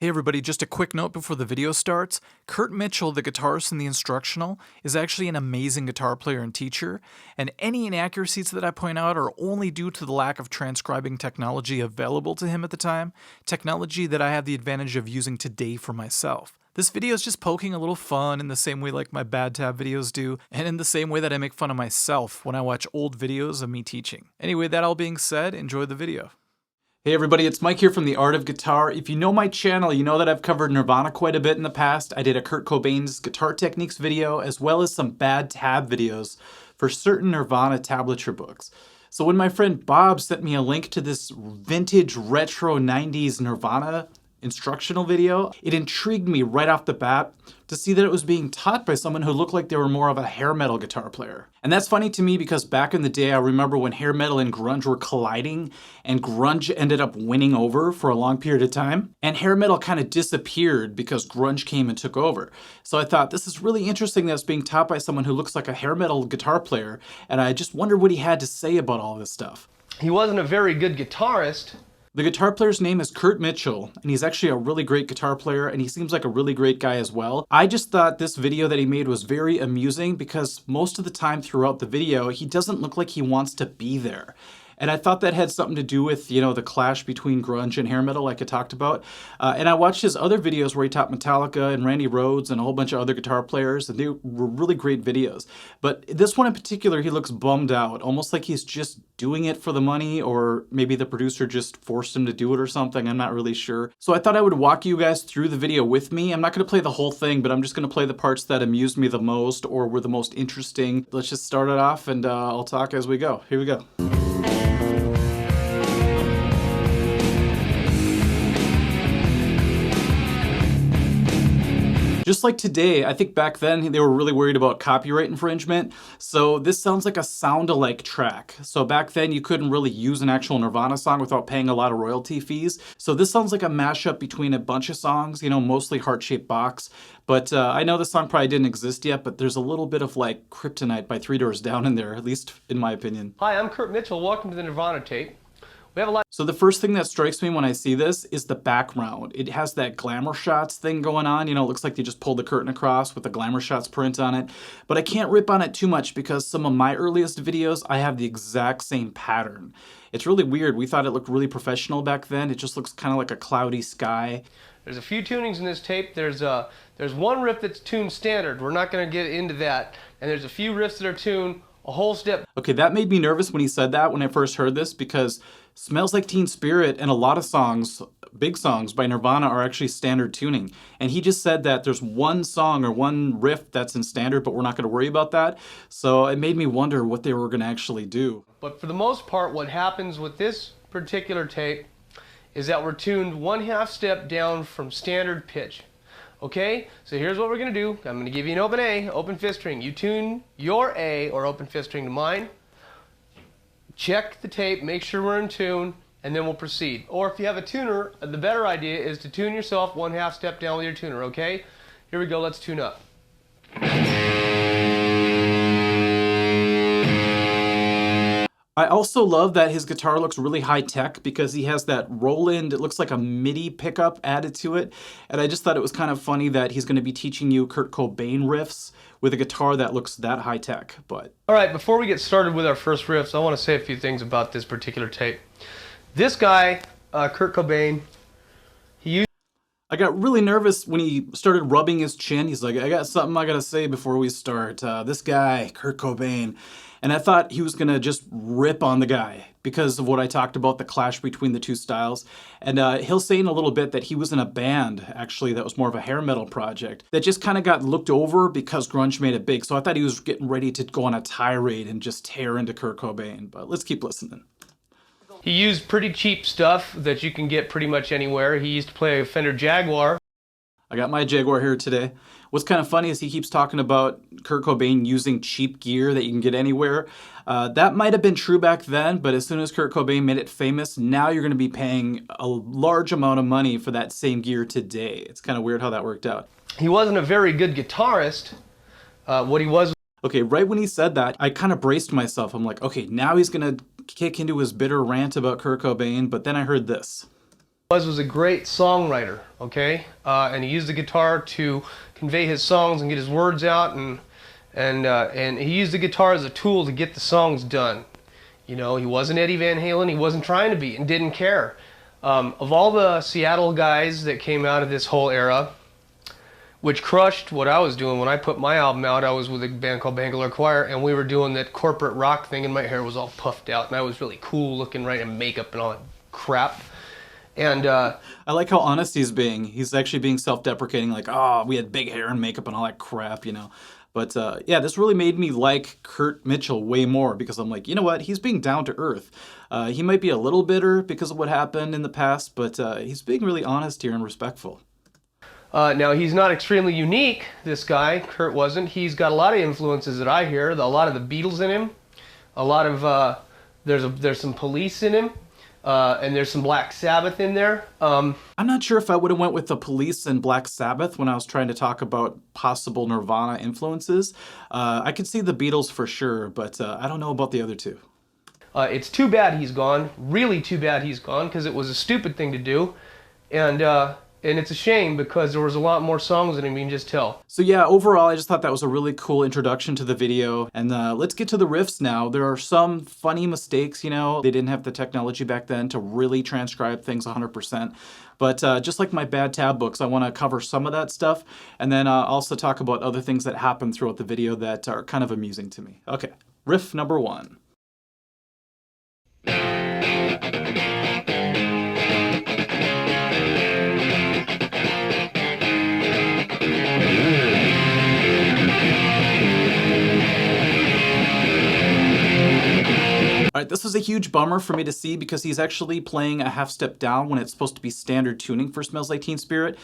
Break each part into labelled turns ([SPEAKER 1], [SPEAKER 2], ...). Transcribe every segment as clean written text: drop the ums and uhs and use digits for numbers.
[SPEAKER 1] Hey everybody, just a quick note before the video starts. Kurt Mitchell, the guitarist in the Instructional, is actually an amazing guitar player and teacher, and any inaccuracies that I point out are only due to the lack of transcribing technology available to him at the time, technology that I have the advantage of using today for myself. This video is just poking a little fun in the same way like my bad tab videos do, and in the same way that I make fun of myself when I watch old videos of me teaching. Anyway, that all being said, enjoy the video. Hey everybody, it's Mike here from The Art of Guitar. If you know my channel, you know that I've covered Nirvana quite a bit in the past. I did a Kurt Cobain's guitar techniques video, as well as some bad tab videos for certain Nirvana tablature books. So when my friend Bob sent me a link to this vintage retro 90s Nirvana instructional video, it intrigued me right off the bat to see that it was being taught by someone who looked like they were more of a hair metal guitar player. And that's funny to me because back in the day, I remember when hair metal and grunge were colliding and grunge ended up winning over for a long period of time. And hair metal kind of disappeared because grunge came and took over. So I thought this is really interesting that it's being taught by someone who looks like a hair metal guitar player. And I just wondered what he had to say about all this stuff.
[SPEAKER 2] He wasn't a very good guitarist.
[SPEAKER 1] The guitar player's name is Kurt Mitchell, and he's actually a really great guitar player, and he seems like a really great guy as well. I just thought this video that he made was very amusing because most of the time throughout the video, he doesn't look like he wants to be there. And I thought that had something to do with, you know, the clash between grunge and hair metal like I talked about. And I watched his other videos where he taught Metallica and Randy Rhoads and a whole bunch of other guitar players, and they were really great videos. But this one in particular, he looks bummed out, almost like he's just doing it for the money, or maybe the producer just forced him to do it or something. I'm not really sure. So I thought I would walk you guys through the video with me. I'm not going to play the whole thing, but I'm just going to play the parts that amused me the most or were the most interesting. Let's just start it off, and I'll talk as we go. Here we go. Just like today, I think back then they were really worried about copyright infringement. So this sounds like a sound-alike track. So back then you couldn't really use an actual Nirvana song without paying a lot of royalty fees. So this sounds like a mashup between a bunch of songs, you know, mostly Heart-Shaped Box. But I know this song probably didn't exist yet, but there's a little bit of like Kryptonite by Three Doors Down in there, at least in my opinion.
[SPEAKER 2] Hi, I'm Kurt Mitchell. Welcome to the Nirvana tape. We have a lot.
[SPEAKER 1] So the first thing that strikes me when I see this is the background. It has that glamour shots thing going on. You know, it looks like they just pulled the curtain across with the glamour shots print on it. But I can't rip on it too much because some of my earliest videos, I have the exact same pattern. It's really weird. We thought it looked really professional back then. It just looks kind of like a cloudy sky.
[SPEAKER 2] There's a few tunings in this tape. There's one riff that's tuned standard. We're not going to get into that. And there's a few riffs that are tuned a whole step.
[SPEAKER 1] Okay, that made me nervous when he said that when I first heard this, because Smells Like Teen Spirit and a lot of songs, big songs by Nirvana, are actually standard tuning. And he just said that there's one song or one riff that's in standard, but we're not going to worry about that. So it made me wonder what they were going to actually do.
[SPEAKER 2] But for the most part, what happens with this particular tape is that we're tuned 1/2 step down from standard pitch. Okay, so here's what we're going to do. I'm going to give you an open A, open fifth string. You tune your A or open fifth string to mine. Check the tape, make sure we're in tune, and then we'll proceed. Or if you have a tuner, the better idea is to tune yourself 1/2 step down with your tuner, okay? Here we go, let's tune up.
[SPEAKER 1] I also love that his guitar looks really high-tech because he has that Roland, it looks like a MIDI pickup added to it. And I just thought it was kind of funny that he's going to be teaching you Kurt Cobain riffs with a guitar that looks that high-tech. But
[SPEAKER 2] all right, before we get started with our first riffs, I want to say a few things about this particular tape. This guy, Kurt Cobain,
[SPEAKER 1] I got really nervous when he started rubbing his chin. He's like, I got something I got to say before we start. This guy, Kurt Cobain. And I thought he was going to just rip on the guy because of what I talked about, the clash between the two styles. And he'll say in a little bit that he was in a band, actually, that was more of a hair metal project that just kind of got looked over because grunge made it big. So I thought he was getting ready to go on a tirade and just tear into Kurt Cobain. But let's keep listening.
[SPEAKER 2] He used pretty cheap stuff that you can get pretty much anywhere. He used to play a Fender Jaguar.
[SPEAKER 1] I got my Jaguar here today. What's kind of funny is he keeps talking about Kurt Cobain using cheap gear that you can get anywhere. That might have been true back then, but as soon as Kurt Cobain made it famous, now you're going to be paying a large amount of money for that same gear today. It's kind of weird how that worked out.
[SPEAKER 2] He wasn't a very good guitarist. What he was...
[SPEAKER 1] Okay, right when he said that, I kind of braced myself. I'm like, okay, now he's going to kick into his bitter rant about Kurt Cobain, but then I heard this.
[SPEAKER 2] Was a great songwriter, okay, and he used the guitar to convey his songs and get his words out, and he used the guitar as a tool to get the songs done. You know, he wasn't Eddie Van Halen, he wasn't trying to be, and didn't care. Of all the Seattle guys that came out of this whole era, which crushed what I was doing when I put my album out, I was with a band called Bangalore Choir, and we were doing that corporate rock thing, and my hair was all puffed out, and I was really cool looking, right, and makeup and all that crap. And
[SPEAKER 3] I like how honest he's being. He's actually being self-deprecating, like, oh, we had big hair and makeup and all that crap, you know. But yeah, this really made me like Kurt Mitchell way more, because I'm like, you know what? He's being down to earth. He might be a little bitter because of what happened in the past, but he's being really honest here and respectful.
[SPEAKER 2] Now, he's not extremely unique, this guy. Kurt wasn't. He's got a lot of influences that I hear. A lot of the Beatles in him. A lot of, there's some Police in him. And there's some Black Sabbath in there.
[SPEAKER 3] I'm not sure if I would have went with the Police and Black Sabbath when I was trying to talk about possible Nirvana influences. I could see the Beatles for sure, but I don't know about the other two.
[SPEAKER 2] It's too bad he's gone. Really too bad he's gone, because it was a stupid thing to do. And it's a shame, because there was a lot more songs in him, you can just tell.
[SPEAKER 3] So yeah, overall, I just thought that was a really cool introduction to the video. And let's get to the riffs now. There are some funny mistakes, you know. They didn't have the technology back then to really transcribe things 100%. But just like my bad tab books, I want to cover some of that stuff. And then also talk about other things that happen throughout the video that are kind of amusing to me. Okay, riff number 1. Alright, this was a huge bummer for me to see, because he's actually playing a half step down when it's supposed to be standard tuning for Smells Like Teen Spirit.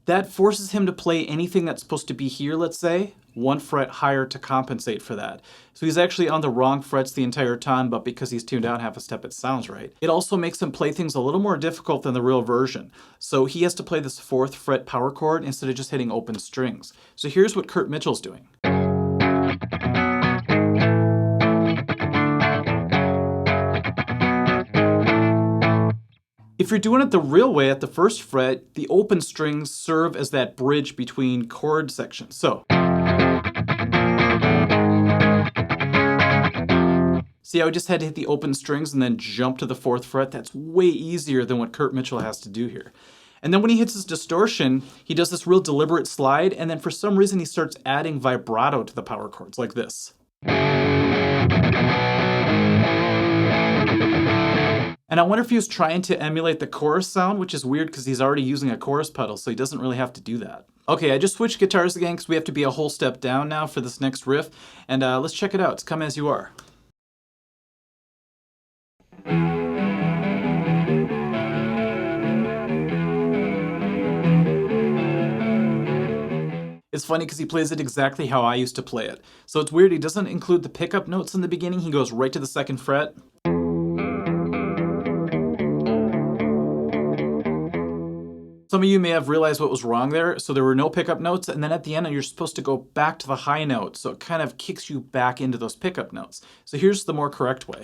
[SPEAKER 3] That forces him to play anything that's supposed to be here, let's say, 1 fret higher to compensate for that. So he's actually on the wrong frets the entire time, but because he's tuned down half a step, it sounds right. It also makes him play things a little more difficult than the real version. So he has to play this 4th fret power chord instead of just hitting open strings. So here's what Kurt Mitchell's doing. If you're doing it the real way at the 1st fret, the open strings serve as that bridge between chord sections. So, see how I just had to hit the open strings and then jump to the 4th fret? That's way easier than what Kurt Mitchell has to do here. And then when he hits his distortion, he does this real deliberate slide, and then for some reason he starts adding vibrato to the power chords, like this. And I wonder if he was trying to emulate the chorus sound, which is weird because he's already using a chorus pedal, so he doesn't really have to do that. Okay, I just switched guitars again because we have to be a whole step down now for this next riff. And let's check it out. It's Come As You Are. It's funny because he plays it exactly how I used to play it. So it's weird, he doesn't include the pickup notes in the beginning, he goes right to the 2nd fret. Some of you may have realized what was wrong there. So there were no pickup notes, and then at the end you're supposed to go back to the high note, so it kind of kicks you back into those pickup notes. So here's the more correct way.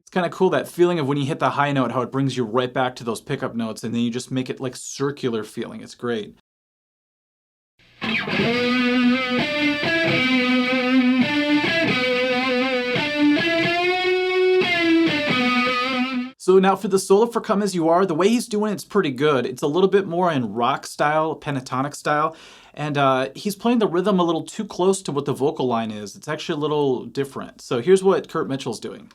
[SPEAKER 3] It's kind of cool, that feeling of when you hit the high note, how it brings you right back to those pickup notes, and then you just make it like circular feeling. It's great. So now for the solo for Come As You Are, the way he's doing it's pretty good. It's a little bit more in rock style, pentatonic style, and he's playing the rhythm a little too close to what the vocal line is. It's actually a little different. So here's what Kurt Mitchell's doing.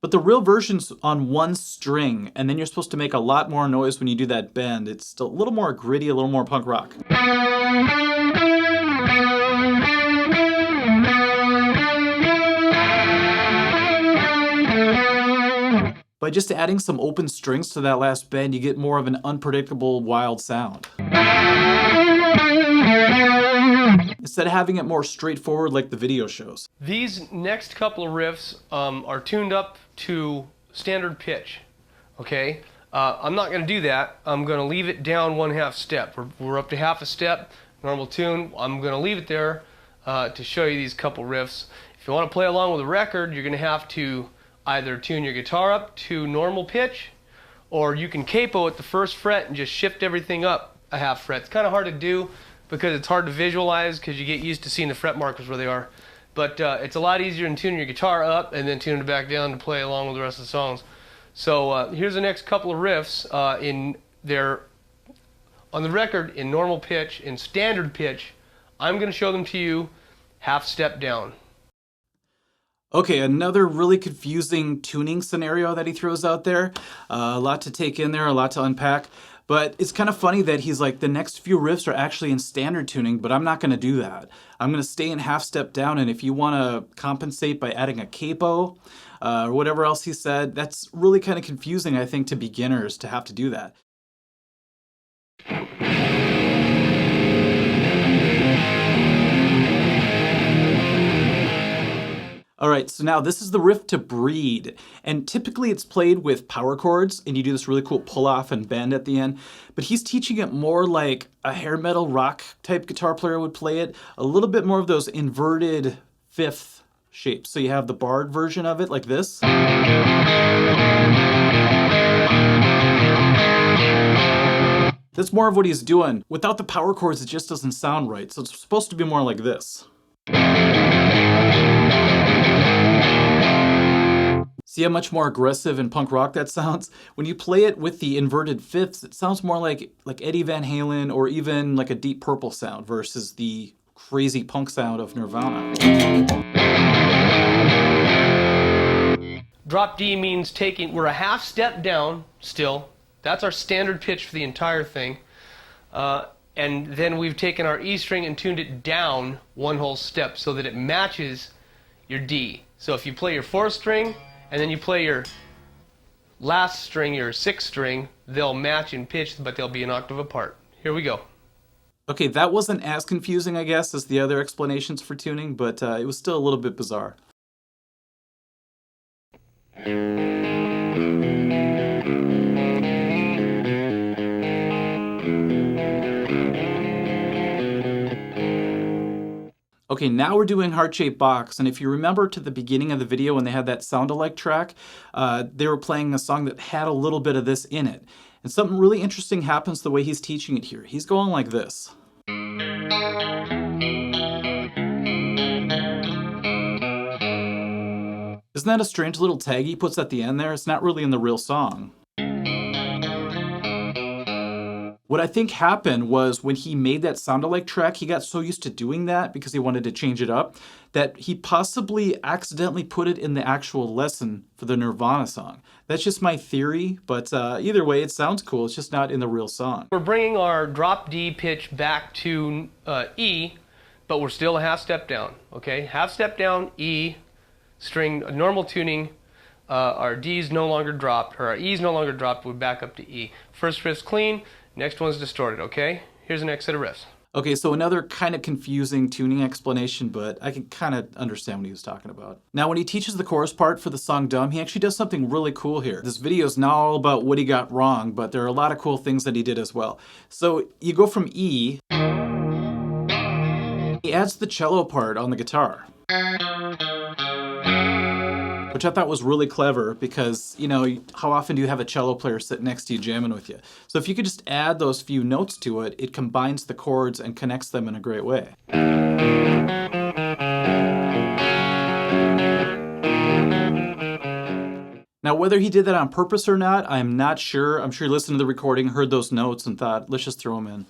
[SPEAKER 3] But the real version's on 1 string, and then you're supposed to make a lot more noise when you do that bend. It's a little more gritty, a little more punk rock. By just adding some open strings to that last bend, you get more of an unpredictable, wild sound. Instead of having it more straightforward like the video shows.
[SPEAKER 2] These next couple of riffs are tuned up to standard pitch, okay? I'm not going to do that. I'm going to leave it down 1/2 step. We're up to half a step, normal tune. I'm going to leave it there to show you these couple riffs. If you want to play along with the record, you're going to have to either tune your guitar up to normal pitch, or you can capo at the first fret and just shift everything up a 1/2 fret. It's kind of hard to do because it's hard to visualize because you get used to seeing the fret markers where they are. But it's a lot easier than tuning your guitar up and then tuning it back down to play along with the rest of the songs. So here's the next couple of riffs on the record in normal pitch, in standard pitch. I'm going to show them to you 1/2 step down.
[SPEAKER 3] Okay, another really confusing tuning scenario that he throws out there. A lot to take in there, a lot to unpack. But it's kind of funny that he's like, the next few riffs are actually in standard tuning, but I'm not going to do that. I'm going to stay in 1/2 step down, and if you want to compensate by adding a capo or whatever else he said, that's really kind of confusing, I think, to beginners to have to do that. All right, so now this is the riff to Breed, and typically it's played with power chords, and you do this really cool pull-off and bend at the end, but he's teaching it more like a hair metal rock type guitar player would play it, a little bit more of those inverted fifth shapes. So you have the barred version of it like this. That's more of what he's doing. Without the power chords, it just doesn't sound right, so it's supposed to be more like this. See how much more aggressive and punk rock that sounds? When you play it with the inverted fifths, it sounds more like Eddie Van Halen or even like a Deep Purple sound versus the crazy punk sound of Nirvana.
[SPEAKER 2] Drop D means we're a 1/2 step down still. That's our standard pitch for the entire thing. And then we've taken our E string and tuned it down 1 whole step so that it matches your D. So if you play your 4th string, and then you play your last string, your 6th string, they'll match in pitch, but they'll be an octave apart. Here we go.
[SPEAKER 3] Okay, that wasn't as confusing, I guess, as the other explanations for tuning, but it was still a little bit bizarre. Okay, now we're doing Heart-Shaped Box, and if you remember to the beginning of the video when they had that sound-alike track, they were playing a song that had a little bit of this in it. And something really interesting happens the way he's teaching it here. He's going like this. Isn't that a strange little tag he puts at the end there? It's not really in the real song. What I think happened was when he made that sound-alike track, he got so used to doing that because he wanted to change it up, that he possibly accidentally put it in the actual lesson for the Nirvana song. That's just my theory, but either way, it sounds cool. It's just not in the real song.
[SPEAKER 2] We're bringing our drop D pitch back to E, but we're still a 1/2 step down, okay? 1/2 step down, E, string, normal tuning, our D's no longer dropped, or our E's no longer dropped, we're back up to E. First riff's clean, next one's distorted, okay? Here's the next set of riffs.
[SPEAKER 3] Okay, so another kind of confusing tuning explanation, but I can kind of understand what he was talking about. Now, when he teaches the chorus part for the song Dumb, he actually does something really cool here. This video is not all about what he got wrong, but there are a lot of cool things that he did as well. So you go from E, he adds the cello part on the guitar, which I thought was really clever because, you know, how often do you have a cello player sit next to you jamming with you? So if you could just add those few notes to it, it combines the chords and connects them in a great way. Now, whether he did that on purpose or not, I'm not sure. I'm sure he listened to the recording, heard those notes, and thought, let's just throw them in.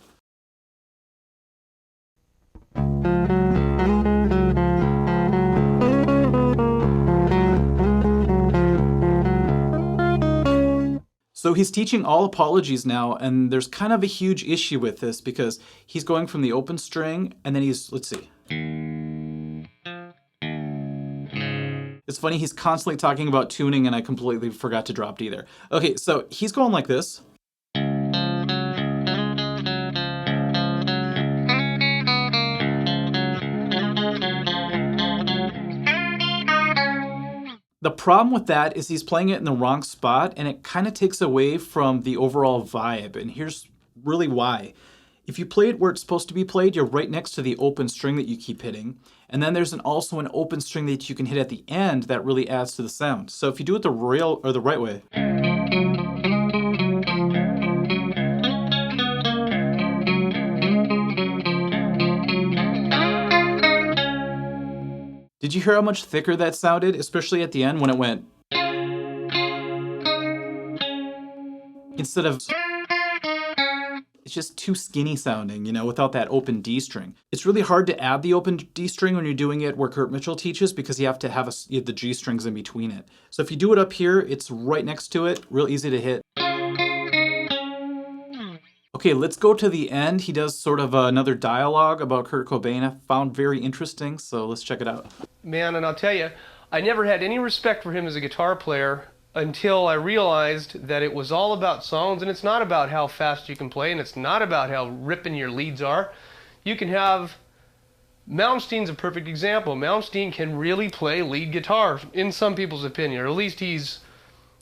[SPEAKER 3] So he's teaching all apologies now, and there's kind of a huge issue with this because he's going from the open string, and then he's, let's see. It's funny, he's constantly talking about tuning, and I completely forgot to drop D there. Okay, so he's going like this. The problem with that is he's playing it in the wrong spot, and it kind of takes away from the overall vibe. And here's really why. If you play it where it's supposed to be played, you're right next to the open string that you keep hitting. And then there's also an open string that you can hit at the end that really adds to the sound. So if you do it the right way. Did you hear how much thicker that sounded, especially at the end when it went? Instead of... It's just too skinny sounding, you know, without that open D string. It's really hard to add the open D string when you're doing it where Kurt Mitchell teaches because you have to have the G strings in between it. So if you do it up here, it's right next to it, real easy to hit. Okay, let's go to the end. He does sort of another dialogue about Kurt Cobain I found very interesting, so let's check it out.
[SPEAKER 2] Man, and I'll tell you, I never had any respect for him as a guitar player until I realized that it was all about songs, and it's not about how fast you can play, and it's not about how ripping your leads are. You can have... Malmsteen's a perfect example. Malmsteen can really play lead guitar, in some people's opinion, or at least he's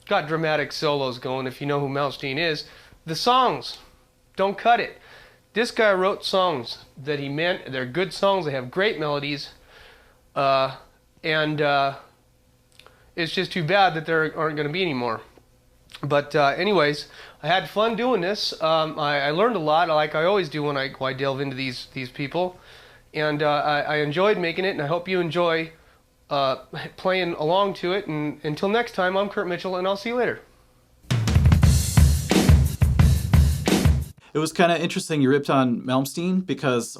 [SPEAKER 2] got dramatic solos going, if you know who Malmsteen is. The songs don't cut it. This guy wrote songs that he meant. They're good songs. They have great melodies. It's just too bad that there aren't going to be any more. But anyways, I had fun doing this. I learned a lot, like I always do when I delve into these people. And I enjoyed making it, and I hope you enjoy playing along to it. And until next time, I'm Kurt Mitchell, and I'll see you later.
[SPEAKER 3] It was kind of interesting you ripped on Malmsteen because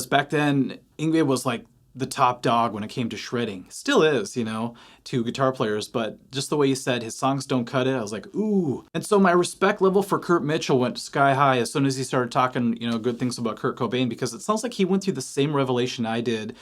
[SPEAKER 3] back then Yngwie was like the top dog when it came to shredding. Still is, you know, to guitar players, but just the way you said his songs don't cut it, I was like, ooh. And so my respect level for Kurt Mitchell went sky high as soon as he started talking, you know, good things about Kurt Cobain, because it sounds like he went through the same revelation I did.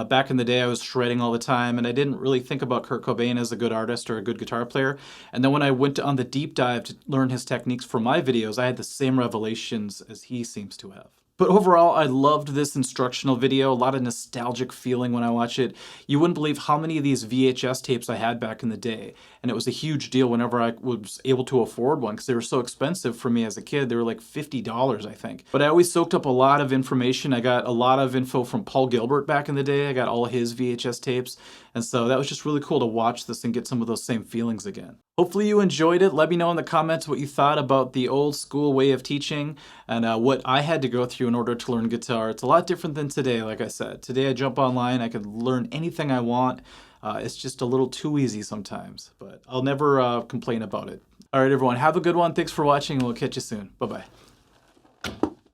[SPEAKER 3] Back in the day, I was shredding all the time, and I didn't really think about Kurt Cobain as a good artist or a good guitar player. And then when I went on the deep dive to learn his techniques for my videos, I had the same revelations as he seems to have. But overall, I loved this instructional video, a lot of nostalgic feeling when I watch it. You wouldn't believe how many of these VHS tapes I had back in the day. And it was a huge deal whenever I was able to afford one because they were so expensive for me as a kid. They were like $50, I think. But I always soaked up a lot of information. I got a lot of info from Paul Gilbert back in the day. I got all his VHS tapes. And so that was just really cool to watch this and get some of those same feelings again. Hopefully you enjoyed it. Let me know in the comments what you thought about the old school way of teaching and what I had to go through in order to learn guitar. It's a lot different than today, like I said. Today I jump online, I can learn anything I want. It's just a little too easy sometimes, but I'll never complain about it. All right, everyone, have a good one. Thanks for watching, and we'll catch you soon. Bye-bye.